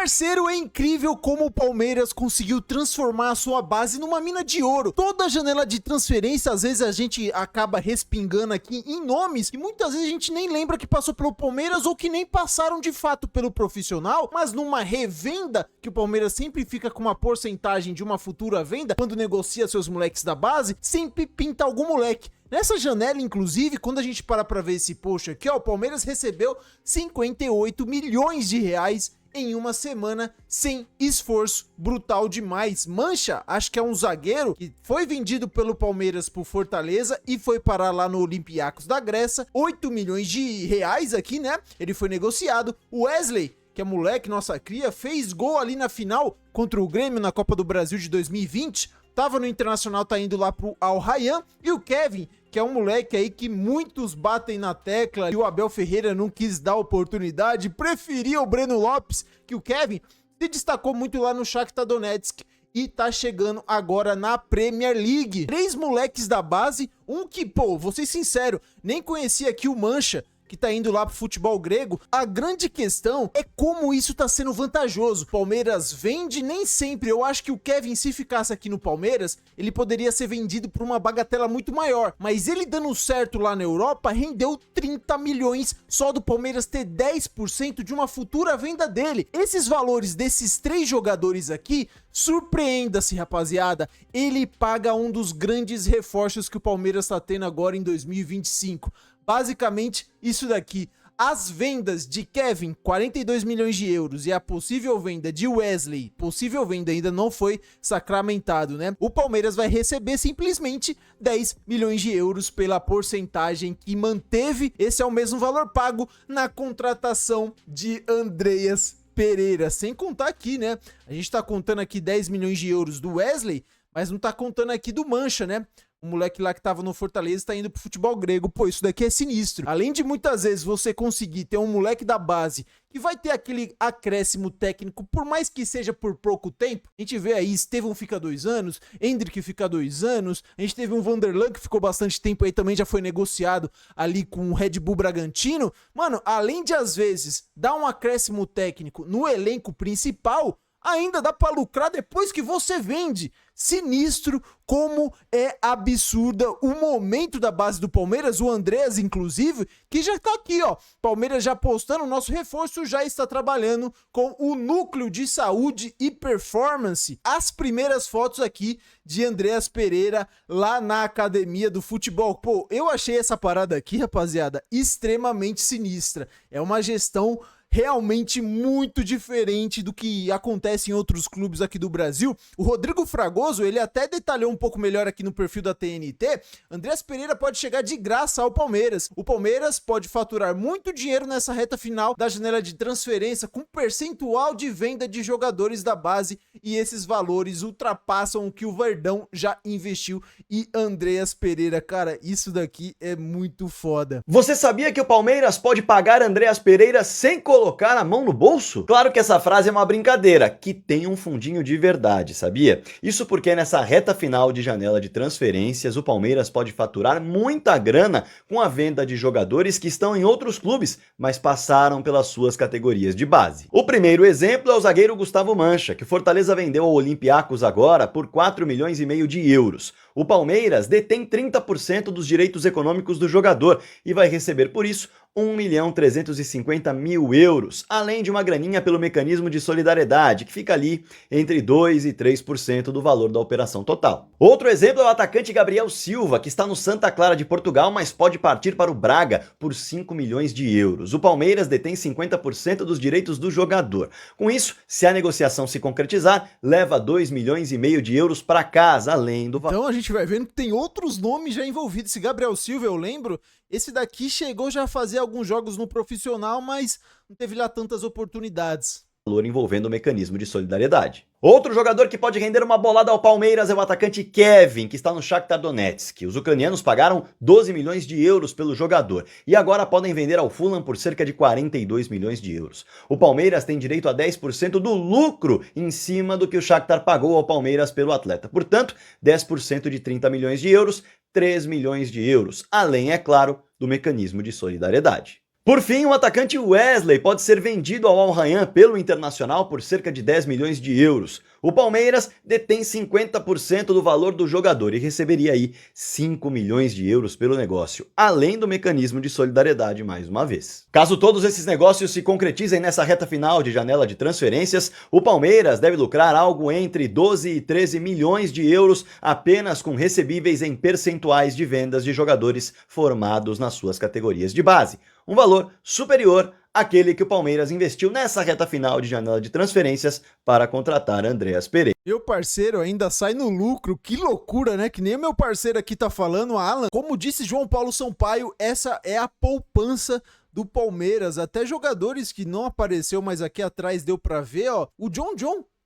Parceiro, é incrível como o Palmeiras conseguiu transformar a sua base numa mina de ouro. Toda janela de transferência, às vezes a gente acaba respingando aqui em nomes que muitas vezes a gente nem lembra que passou pelo Palmeiras ou que nem passaram de fato pelo profissional, mas numa revenda, que o Palmeiras sempre fica com uma porcentagem de uma futura venda, quando negocia seus moleques da base, sempre pinta algum moleque. Nessa janela, inclusive, quando a gente para pra ver esse post aqui, ó, o Palmeiras recebeu 58 milhões de reais em uma semana, sem esforço, brutal demais. Mancha, acho que é um zagueiro que foi vendido pelo Palmeiras pro Fortaleza e foi parar lá no Olympiacos da Grécia, 8 milhões de reais aqui, né? Ele foi negociado. O Wesley, que é moleque, nossa cria, fez gol ali na final contra o Grêmio na Copa do Brasil de 2020, tava no Internacional, tá indo lá pro Al Rayyan. E o Kevin, que é um moleque aí que muitos batem na tecla e o Abel Ferreira não quis dar oportunidade, preferia o Breno Lopes, que o Kevin se destacou muito lá no Shakhtar Donetsk e tá chegando agora na Premier League. 3 moleques da base, um que, pô, vou ser sincero, nem conhecia aqui o Mancha, que tá indo lá pro futebol grego. A grande questão é como isso tá sendo vantajoso. Palmeiras vende, nem sempre. Eu acho que o Kevin, se ficasse aqui no Palmeiras, ele poderia ser vendido por uma bagatela muito maior. Mas ele dando certo lá na Europa, rendeu 30 milhões só do Palmeiras ter 10% de uma futura venda dele. Esses valores desses 3 jogadores aqui, surpreenda-se, rapaziada, ele paga um dos grandes reforços que o Palmeiras tá tendo agora em 2025. Basicamente, isso daqui. As vendas de Kevin, 42 milhões de euros, e a possível venda de Wesley, possível venda ainda não foi sacramentado, né? O Palmeiras vai receber simplesmente 10 milhões de euros pela porcentagem que manteve. Esse é o mesmo valor pago na contratação de Andreas Pereira. Sem contar aqui, né? A gente tá contando aqui 10 milhões de euros do Wesley, mas não tá contando aqui do Mancha, né? O moleque lá que tava no Fortaleza tá indo pro futebol grego. Pô, isso daqui é sinistro. Além de muitas vezes você conseguir ter um moleque da base que vai ter aquele acréscimo técnico, por mais que seja por pouco tempo. A gente vê aí, Estevão fica 2 anos, Endrick fica 2 anos, a gente teve um Vanderlan que ficou bastante tempo aí, também já foi negociado ali com o Red Bull Bragantino. Mano, além de às vezes dar um acréscimo técnico no elenco principal, ainda dá pra lucrar depois que você vende. Sinistro como é absurda o momento da base do Palmeiras. O Andreas, inclusive, que já tá aqui, ó. Palmeiras já apostando, o nosso reforço já está trabalhando com o núcleo de saúde e performance. As primeiras fotos aqui de Andreas Pereira lá na academia do futebol. Pô, eu achei essa parada aqui, rapaziada, extremamente sinistra. É uma gestão realmente muito diferente do que acontece em outros clubes aqui do Brasil. O Rodrigo Fragoso, ele até detalhou um pouco melhor aqui no perfil da TNT. Andreas Pereira pode chegar de graça ao Palmeiras. O Palmeiras pode faturar muito dinheiro nessa reta final da janela de transferência, com percentual de venda de jogadores da base, e esses valores ultrapassam o que o Verdão já investiu. E Andreas Pereira, cara, isso daqui é muito foda. Você sabia que o Palmeiras pode pagar Andreas Pereira sem colocar a mão no bolso? Claro que essa frase é uma brincadeira, que tem um fundinho de verdade, sabia? Isso porque nessa reta final de janela de transferências, o Palmeiras pode faturar muita grana com a venda de jogadores que estão em outros clubes, mas passaram pelas suas categorias de base. O primeiro exemplo é o zagueiro Gustavo Mancha, que o Fortaleza vendeu ao Olympiacos agora por 4 milhões e meio de euros. O Palmeiras detém 30% dos direitos econômicos do jogador e vai receber por isso 1.350.000 euros, além de uma graninha pelo mecanismo de solidariedade, que fica ali entre 2% e 3% do valor da operação total. Outro exemplo é o atacante Gabriel Silva, que está no Santa Clara de Portugal, mas pode partir para o Braga por 5 milhões de euros. O Palmeiras detém 50% dos direitos do jogador. Com isso, se a negociação se concretizar, leva 2 milhões e meio de euros para casa, além do valor. Então a gente vai vendo que tem outros nomes já envolvidos. Esse Gabriel Silva, eu lembro, esse daqui chegou já a fazer alguns jogos no profissional, mas não teve lá tantas oportunidades. Envolvendo o mecanismo de solidariedade. Outro jogador que pode render uma bolada ao Palmeiras é o atacante Kevin, que está no Shakhtar Donetsk. Os ucranianos pagaram 12 milhões de euros pelo jogador e agora podem vender ao Fulham por cerca de 42 milhões de euros. O Palmeiras tem direito a 10% do lucro em cima do que o Shakhtar pagou ao Palmeiras pelo atleta. Portanto, 10% de 30 milhões de euros, 3 milhões de euros, além, é claro, do mecanismo de solidariedade. Por fim, o atacante Wesley pode ser vendido ao Al Rayyan pelo Internacional por cerca de 10 milhões de euros. O Palmeiras detém 50% do valor do jogador e receberia aí 5 milhões de euros pelo negócio, além do mecanismo de solidariedade mais uma vez. Caso todos esses negócios se concretizem nessa reta final de janela de transferências, o Palmeiras deve lucrar algo entre 12 e 13 milhões de euros apenas com recebíveis em percentuais de vendas de jogadores formados nas suas categorias de base. Um valor superior àquele que o Palmeiras investiu nessa reta final de janela de transferências para contratar Andreas Pereira. Meu parceiro ainda sai no lucro, que loucura, né? Que nem o meu parceiro aqui tá falando, Alan. Como disse João Paulo Sampaio, essa é a poupança do Palmeiras. Até jogadores que não apareceu, mas aqui atrás deu pra ver, ó. O John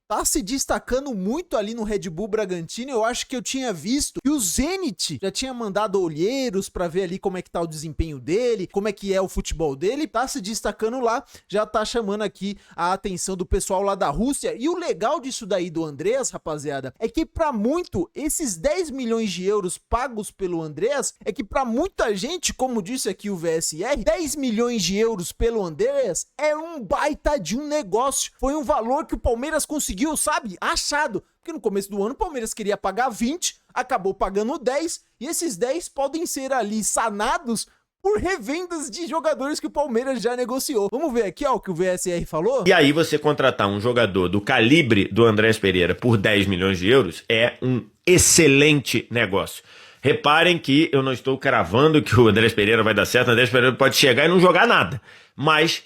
tá se destacando muito ali no Red Bull Bragantino. Eu acho que eu tinha visto que o Zenit já tinha mandado olheiros pra ver ali como é que tá o desempenho dele, como é que é o futebol dele. Tá se destacando lá, já tá chamando aqui a atenção do pessoal lá da Rússia. E o legal disso daí do Andreas, rapaziada, é que pra muito, esses 10 milhões de euros pagos pelo Andreas, é que pra muita gente, como disse aqui o VSR, 10 milhões de euros pelo Andreas é um baita de um negócio. Foi um valor que o Palmeiras conseguiu, sabe, achado, porque no começo do ano o Palmeiras queria pagar 20, acabou pagando 10, e esses 10 podem ser ali sanados por revendas de jogadores que o Palmeiras já negociou. Vamos ver aqui, ó, o que o VSR falou. E aí você contratar um jogador do calibre do Andreas Pereira por 10 milhões de euros é um excelente negócio. Reparem que eu não estou cravando que o Andreas Pereira vai dar certo. O Andreas Pereira pode chegar e não jogar nada, mas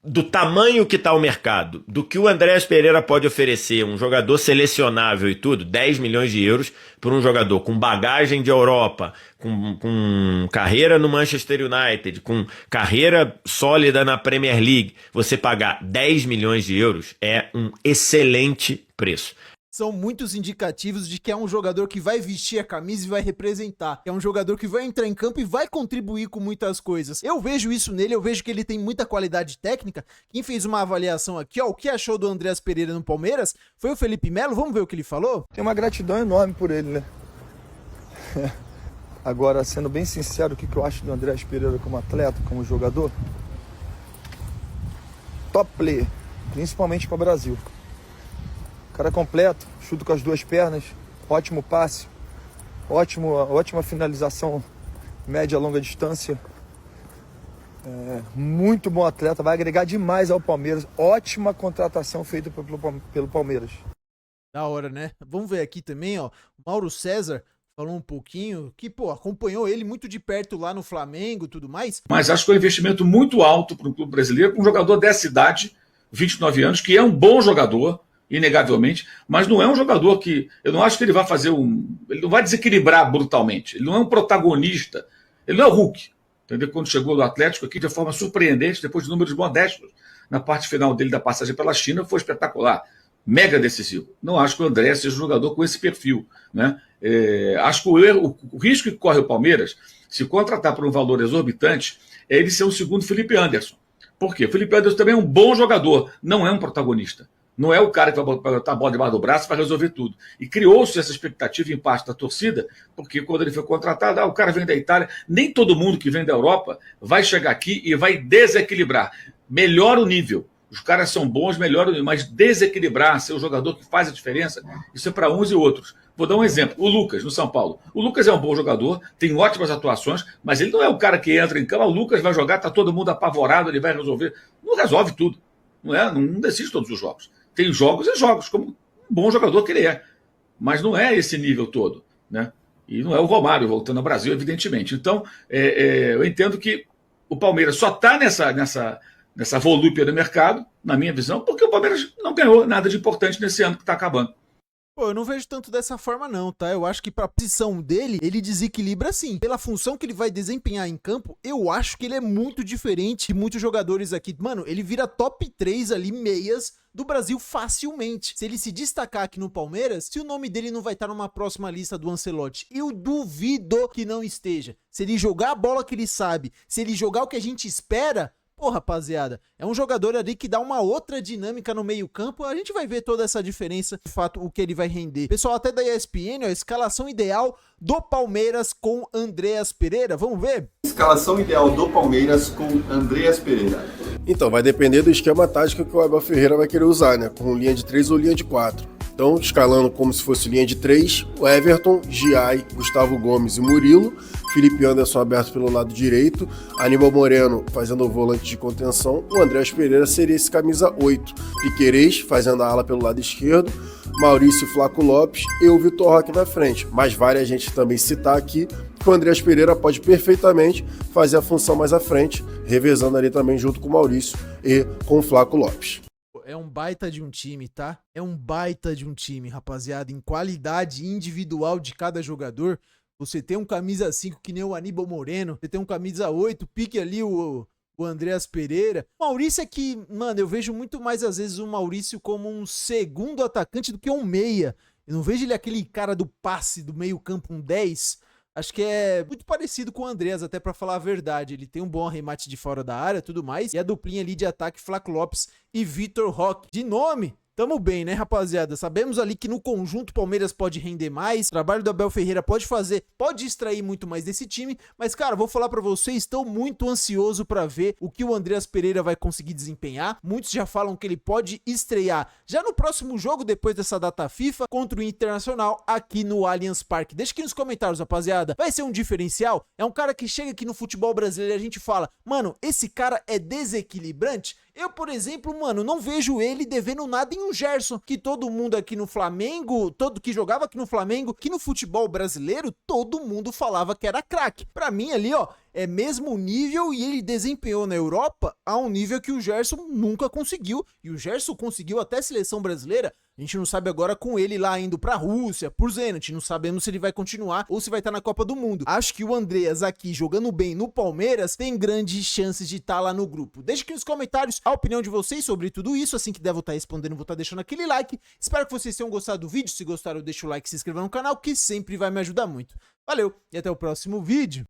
do tamanho que está o mercado, do que o Andreas Pereira pode oferecer, um jogador selecionável e tudo, 10 milhões de euros por um jogador com bagagem de Europa, com carreira no Manchester United, com carreira sólida na Premier League, você pagar 10 milhões de euros é um excelente preço. São muitos indicativos de que é um jogador que vai vestir a camisa e vai representar. É um jogador que vai entrar em campo e vai contribuir com muitas coisas. Eu vejo isso nele, eu vejo que ele tem muita qualidade técnica. Quem fez uma avaliação aqui, ó, o que achou do Andreas Pereira no Palmeiras foi o Felipe Melo. Vamos ver o que ele falou? Tem uma gratidão enorme por ele, né? Agora, sendo bem sincero, o que eu acho do Andreas Pereira como atleta, como jogador? Top player, principalmente para o Brasil. Cara completo, chuta com as duas pernas, ótimo passe, ótima finalização média e longa distância. Muito bom atleta, vai agregar demais ao Palmeiras. Ótima contratação feita pelo Palmeiras. Da hora, né? Vamos ver aqui também, ó, o Mauro César falou um pouquinho, que, pô, acompanhou ele muito de perto lá no Flamengo e tudo mais. Mas acho que é um investimento muito alto para um clube brasileiro, para um jogador dessa idade, 29 anos, que é um bom jogador, inegavelmente, mas não é um jogador que... Eu não acho que ele vai fazer ele não vai desequilibrar brutalmente. Ele não é um protagonista. Ele não é o Hulk. Entendeu? Quando chegou do Atlético aqui de forma surpreendente, depois de números modestos, na parte final dele da passagem pela China, foi espetacular. Mega decisivo. Não acho que o André seja um jogador com esse perfil, né? Acho que o risco que corre o Palmeiras, se contratar por um valor exorbitante, é ele ser um segundo Felipe Anderson. Por quê? O Felipe Anderson também é um bom jogador, não é um protagonista. Não é o cara que vai botar a bola debaixo do braço e vai resolver tudo. E criou-se essa expectativa em parte da torcida, porque quando ele foi contratado, o cara vem da Itália, nem todo mundo que vem da Europa vai chegar aqui e vai desequilibrar. Melhora o nível. Os caras são bons, melhora, mas desequilibrar, ser o jogador que faz a diferença, isso é para uns e outros. Vou dar um exemplo. O Lucas, no São Paulo. O Lucas é um bom jogador, tem ótimas atuações, mas ele não é o cara que entra em campo, o Lucas vai jogar, tá todo mundo apavorado, ele vai resolver. Não resolve tudo. Não decide todos os jogos. Tem jogos e jogos, como um bom jogador que ele é. Mas não é esse nível todo, né? E não é o Romário voltando ao Brasil, evidentemente. Então, eu entendo que o Palmeiras só está nessa volúpia do mercado, na minha visão, porque o Palmeiras não ganhou nada de importante nesse ano que está acabando. Pô, eu não vejo tanto dessa forma não, tá? Eu acho que pra posição dele, ele desequilibra sim. Pela função que ele vai desempenhar em campo, eu acho que ele é muito diferente de muitos jogadores aqui. Mano, ele vira top 3 ali, meias do Brasil facilmente. Se ele se destacar aqui no Palmeiras, se o nome dele não vai estar numa próxima lista do Ancelotti, eu duvido que não esteja. Se ele jogar a bola que ele sabe, se ele jogar o que a gente espera, Pô, rapaziada, é um jogador ali que dá uma outra dinâmica no meio campo, a gente vai ver toda essa diferença, de fato, o que ele vai render. Pessoal, até da ESPN, ó, a escalação ideal do Palmeiras com Andreas Pereira, vamos ver? Escalação ideal do Palmeiras com Andreas Pereira. Então, vai depender do esquema tático que o Abel Ferreira vai querer usar, né? Com linha de 3 ou linha de 4. Então, escalando como se fosse linha de 3, o Everton, Giai, Gustavo Gomes e Murilo, Felipe Anderson aberto pelo lado direito, Aníbal Moreno fazendo o volante de contenção, o Andreas Pereira seria esse camisa 8, Piquerez fazendo a ala pelo lado esquerdo, Maurício Flaco Lopes e o Vitor Roque na frente. Mas vale a gente também citar aqui que o Andreas Pereira pode perfeitamente fazer a função mais à frente, revezando ali também junto com o Maurício e com o Flaco Lopes. É um baita de um time, tá? É um baita de um time, rapaziada. Em qualidade individual de cada jogador, você tem um camisa 5 que nem o Aníbal Moreno, você tem um camisa 8, pique ali o Andreas Pereira. O Maurício é que, mano, eu vejo muito mais às vezes o Maurício como um segundo atacante do que um meia. Eu não vejo ele aquele cara do passe do meio campo, um 10. Acho que é muito parecido com o Andreas, até pra falar a verdade. Ele tem um bom arremate de fora da área, tudo mais. E a duplinha ali de ataque, Flaco Lopes e Vitor Roque. De nome, tamo bem, né, rapaziada? Sabemos ali que no conjunto o Palmeiras pode render mais, o trabalho do Abel Ferreira pode extrair muito mais desse time, mas, cara, vou falar pra vocês, estou muito ansioso pra ver o que o Andreas Pereira vai conseguir desempenhar. Muitos já falam que ele pode estrear já no próximo jogo, depois dessa data FIFA, contra o Internacional, aqui no Allianz Parque. Deixa aqui nos comentários, rapaziada. Vai ser um diferencial? É um cara que chega aqui no futebol brasileiro e a gente fala, mano, esse cara é desequilibrante? Eu, por exemplo, mano, não vejo ele devendo nada em um Gerson, que todo mundo aqui no Flamengo, que jogava aqui no Flamengo, que no futebol brasileiro, todo mundo falava que era craque. Pra mim ali, ó, é mesmo nível e ele desempenhou na Europa a um nível que o Gerson nunca conseguiu. E o Gerson conseguiu até a seleção brasileira. A gente não sabe agora com ele lá indo pra Rússia, por Zenit, não sabemos se ele vai continuar ou se vai estar na Copa do Mundo. Acho que o Andreas aqui jogando bem no Palmeiras tem grandes chances de estar lá no grupo. Deixe aqui nos comentários a opinião de vocês sobre tudo isso, assim que der vou estar respondendo, vou estar deixando aquele like. Espero que vocês tenham gostado do vídeo, se gostaram deixa o like e se inscreva no canal que sempre vai me ajudar muito. Valeu e até o próximo vídeo.